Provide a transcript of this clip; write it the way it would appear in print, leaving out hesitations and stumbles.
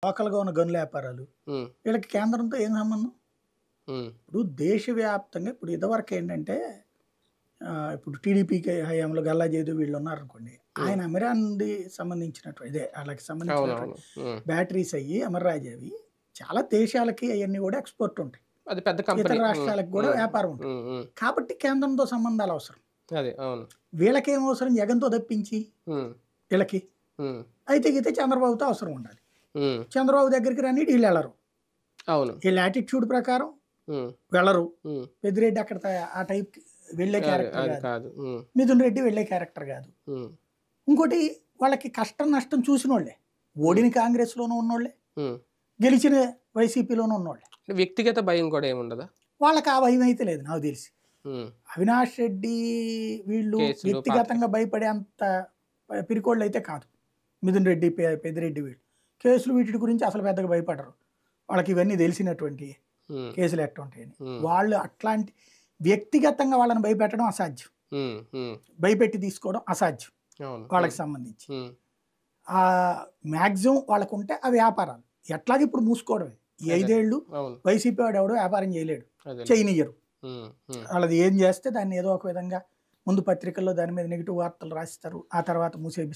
లోకల్‌గా ఉన్న గనుల వ్యాపారాలు. హ్మ్. వీళ్ళకి కేంద్రంతో ఏం సంబంధం? హ్మ్. ఇప్పుడు దేశవ్యాప్తంగా ఇప్పుడు ఇదివరకేంటంటే ఇప్పుడు టీడీపీకి హయాంలో గల్లా జయదేవ్ వీళ్ళున్నారనుకోండి. హ్మ్. ఆయన అమెరాన్‌ది సంబంధించినటు ఆళ్ళకి సంబంధించినటువంటి అవునవును. హ్మ్. బ్యాటరీస్ అయ్యి అమర్‌రాజా అవి చాలా దేశాలకి అయన్నీ గూడా ఎక్స్‌పోర్ట్ ఉంటాయి. అది పెద్ద ఇతర కంపెనీ. హ్మ్. రాష్ట్రాలకు గూడా హ్మ్. వ్యాపారం ఉంటది. హ్మ్. హ్మ్. కాబట్టి కేంద్రంతో సంబంధాలు అవసరం. అదే. అవును. వీళ్ళకేం అవసరం జగన్‌తో తప్పించి హ్మ్. వీళ్ళకి. హ్మ్. అయితే గీతే చంద్రబాబుతో అవసరం ఉండాలి. హ్మ్. చంద్రబాబు దగ్గరికి రాని ఈళ్ళెళ్ళరు. అవును. ఈళ్ళ యాటిట్యూడ్ ప్రకారం హ్మ్. వెళ్ళరు. హ్మ్. పెద్దిరెడ్డి అక్కడ ఆ టైప్‌కి వెళ్ళే అది క్యారెక్టర్ అది గాదు. కాదు. హ్మ్. మిథున్ రెడ్డి వెళ్ళే క్యారెక్టర్ గాదు. హ్మ్. ఇంకోటి వాళ్ళకి కష్టం, నష్టం చూసినోళ్ళే. హ్మ్. ఓడిన కాంగ్రెస్‌లోనూ ఉన్నోళ్ళే. హ్మ్. గెలిచిన వైసీపీలోనూ ఉన్నోళ్ళే. వ్యక్తిగత భయం కూడా ఏముండదా? వాళ్ళకి ఆ భయమైతే లేదు నాకు తెలిసి. హ్మ్. అవినాష్ రెడ్డి వీళ్ళు కేసులు, పాత వ్యక్తిగతంగా కేసులు. భయపడే అంత పిరికోళ్ళైతే కాదు. మిథున్ రెడ్డి, పెద్దిరెడ్డి వీళ్ళు. కేసులు వీటిటి గురించి అసలు పెద్దగా భయపడరు. వాళ్ళకి ఇవన్నీ తెలిసినటువంటియే. హ్మ్. కేసులు ఎట్టుంటాయని. హ్మ్. వాళ్ళు అట్లాంటి వ్యక్తిగతంగా వాళ్ళని భయపెట్టడం అసాధ్యం. హ్మ్. హ్మ్. భయపెట్టి తీసుకోవడం అసాధ్యం అవును. వాళ్ళకి హ్మ్. సంబంధించి. హ్మ్. మాక్సిమం వాళ్ళకుంటే ఆ వ్యాపారాలు. ఎట్లాగో ఇప్పుడు మూసుకోవడమే. ఈ అదే. 5 ఏళ్ళు అవును. వైసీపీ వాడెవడో వ్యాపారం చేయలేడు. అదేలే. చేయనియ్యరు. హ్మ్. హ్మ్. వాళ్ళది ఏం చేస్తే దాన్ని ఏదో ఒక విధంగా ముందు పత్రికల్లో దాని మీద నెగెటివ్ వార్తలు రాసిస్తారు. ఆ తర్వాత మూసేపిస్తారు.